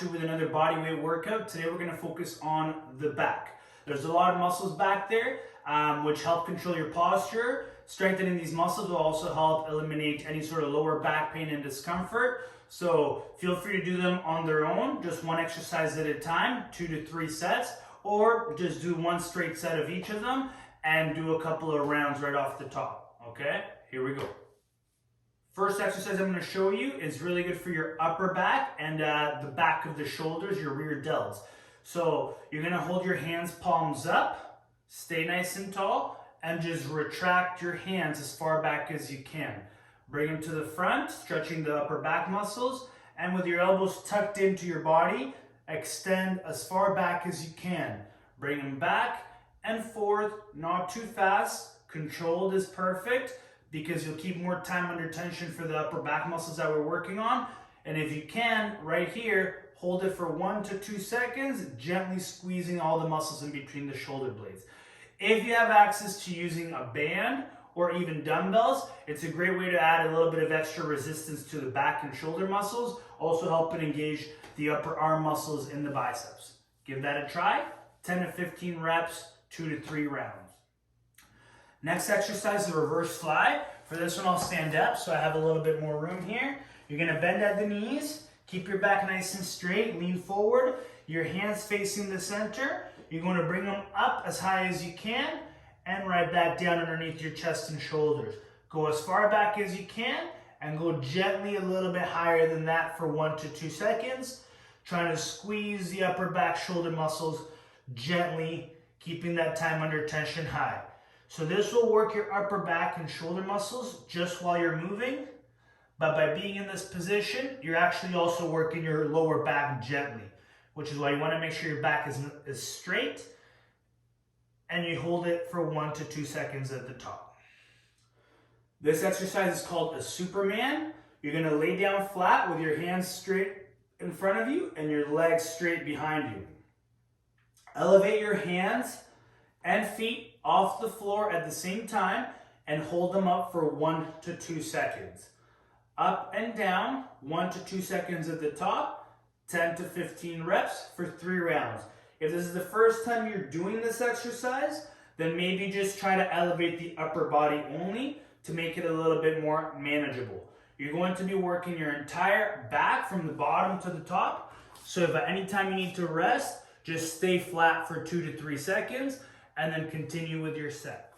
you with another bodyweight workout. Today we're going to focus on the back. There's a lot of muscles back there which help control your posture. Strengthening these muscles will also help eliminate any sort of lower back pain and discomfort. So feel free to do them on their own, just one exercise at a time, 2 to 3 sets, or just do one straight set of each of them and do a couple of rounds right off the top. Okay, here we go. First exercise I'm going to show you is really good for your upper back and the back of the shoulders, your rear delts. So you're going to hold your hands palms up, stay nice and tall, and just retract your hands as far back as you can. Bring them to the front, stretching the upper back muscles, and with your elbows tucked into your body, extend as far back as you can. Bring them back and forth, not too fast. Controlled is perfect, because you'll keep more time under tension for the upper back muscles that we're working on. And if you can, right here, hold it for 1 to 2 seconds, gently squeezing all the muscles in between the shoulder blades. If you have access to using a band or even dumbbells, it's a great way to add a little bit of extra resistance to the back and shoulder muscles, also helping engage the upper arm muscles in the biceps. Give that a try, 10 to 15 reps, 2 to 3 rounds. Next exercise is reverse fly. For this one, I'll stand up so I have a little bit more room here. You're gonna bend at the knees, keep your back nice and straight, lean forward, your hands facing the center. You're gonna bring them up as high as you can and right back down underneath your chest and shoulders. Go as far back as you can and go gently a little bit higher than that for 1 to 2 seconds. Trying to squeeze the upper back shoulder muscles gently, keeping that time under tension high. So this will work your upper back and shoulder muscles just while you're moving, but by being in this position, you're actually also working your lower back gently, which is why you want to make sure your back is straight and you hold it for 1 to 2 seconds at the top. This exercise is called a Superman. You're going to lay down flat with your hands straight in front of you and your legs straight behind you. Elevate your hands and feet off the floor at the same time and hold them up for 1 to 2 seconds. Up and down, 1 to 2 seconds at the top, 10 to 15 reps for 3 rounds. If this is the first time you're doing this exercise, then maybe just try to elevate the upper body only to make it a little bit more manageable. You're going to be working your entire back from the bottom to the top. So if at any time you need to rest, just stay flat for 2 to 3 seconds and then continue with your set.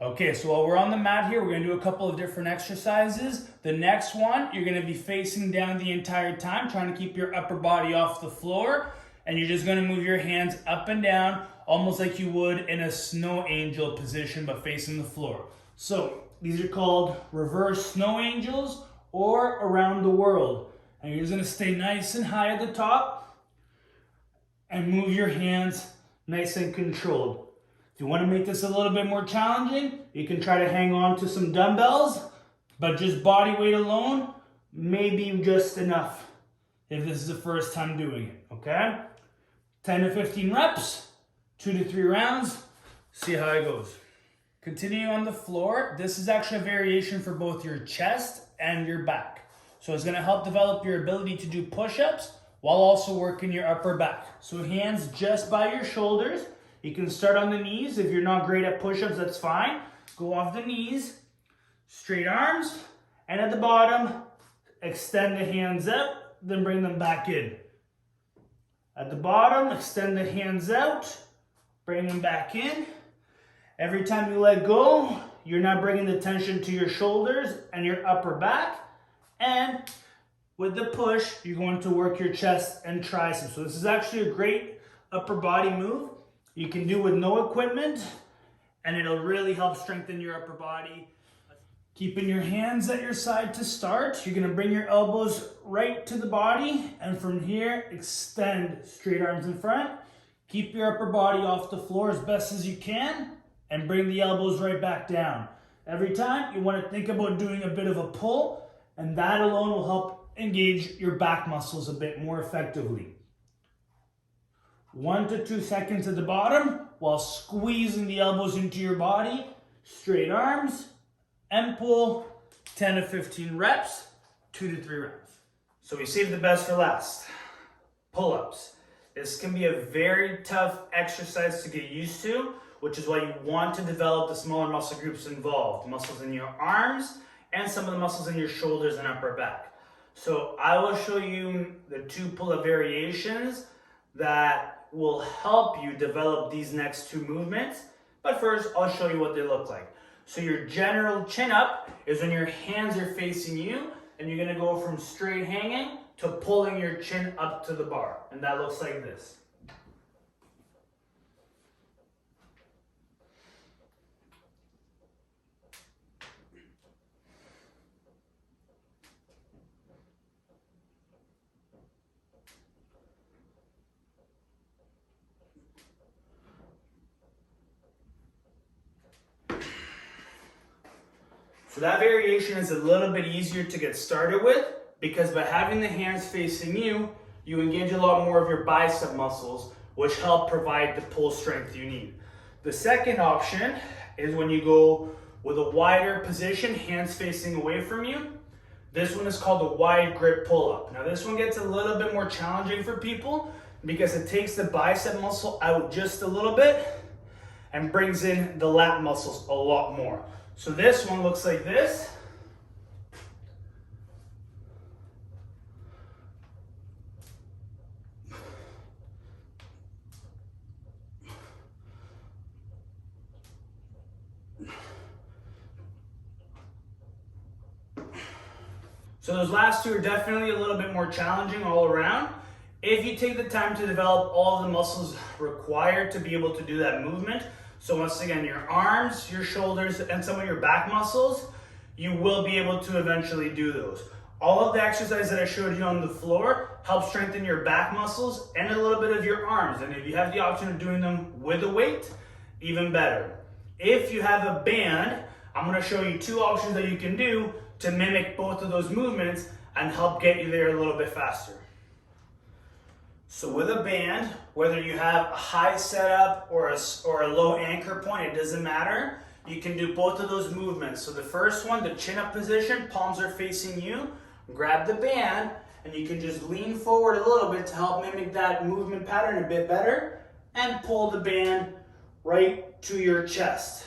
Okay, so while we're on the mat here, we're gonna do a couple of different exercises. The next one, you're gonna be facing down the entire time, trying to keep your upper body off the floor, and you're just gonna move your hands up and down, almost like you would in a snow angel position, but facing the floor. So these are called reverse snow angels or around the world. And you're just gonna stay nice and high at the top and move your hands nice and controlled. If you want to make this a little bit more challenging, you can try to hang on to some dumbbells, but just body weight alone may be just enough if this is the first time doing it, okay? 10 to 15 reps, 2 to 3 rounds, see how it goes. Continuing on the floor, this is actually a variation for both your chest and your back. So it's going to help develop your ability to do push-ups while also working your upper back. So hands just by your shoulders. You can start on the knees. If you're not great at push-ups, that's fine. Go off the knees, straight arms, and at the bottom, extend the hands out, then bring them back in. At the bottom, extend the hands out, bring them back in. Every time you let go, you're now bringing the tension to your shoulders and your upper back. And with the push, you're going to work your chest and triceps. So this is actually a great upper body move. You can do with no equipment, and it'll really help strengthen your upper body. Keeping your hands at your side to start, you're gonna bring your elbows right to the body, and from here, extend straight arms in front. Keep your upper body off the floor as best as you can, and bring the elbows right back down. Every time, you wanna think about doing a bit of a pull, and that alone will help engage your back muscles a bit more effectively. 1 to 2 seconds at the bottom while squeezing the elbows into your body. Straight arms and pull. 10 to 15 reps, 2 to 3 rounds. So we saved the best for last. pull-ups. This can be a very tough exercise to get used to, which is why you want to develop the smaller muscle groups involved, muscles in your arms and some of the muscles in your shoulders and upper back. So I will show you the 2 pull-up variations that will help you develop these next 2 movements. But first, I'll show you what they look like. So your general chin up is when your hands are facing you and you're gonna go from straight hanging to pulling your chin up to the bar. And that looks like this. So that variation is a little bit easier to get started with because by having the hands facing you, you engage a lot more of your bicep muscles, which help provide the pull strength you need. The second option is when you go with a wider position, hands facing away from you. This one is called the wide grip pull-up. Now this one gets a little bit more challenging for people because it takes the bicep muscle out just a little bit and brings in the lat muscles a lot more. So this one looks like this. So those last 2 are definitely a little bit more challenging all around. If you take the time to develop all of the muscles required to be able to do that movement, so once again, your arms, your shoulders, and some of your back muscles, you will be able to eventually do those. All of the exercises that I showed you on the floor help strengthen your back muscles and a little bit of your arms. And if you have the option of doing them with a weight, even better. If you have a band, I'm gonna show you 2 options that you can do to mimic both of those movements and help get you there a little bit faster. So with a band, whether you have a high setup or a low anchor point, it doesn't matter. You can do both of those movements. So the first one, the chin up position, palms are facing you. Grab the band and you can just lean forward a little bit to help mimic that movement pattern a bit better and pull the band right to your chest.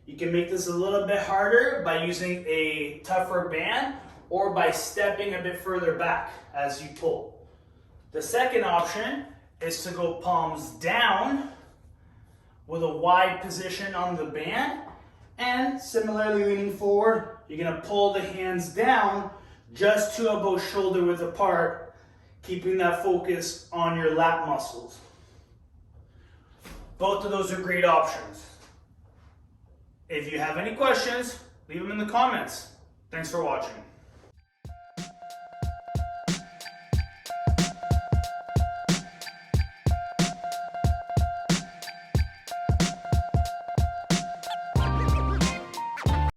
You can make this a little bit harder by using a tougher band or by stepping a bit further back as you pull. The second option is to go palms down with a wide position on the band and similarly leaning forward, you're gonna pull the hands down just to about shoulder width apart, keeping that focus on your lat muscles. Both of those are great options. If you have any questions, leave them in the comments. Thanks for watching.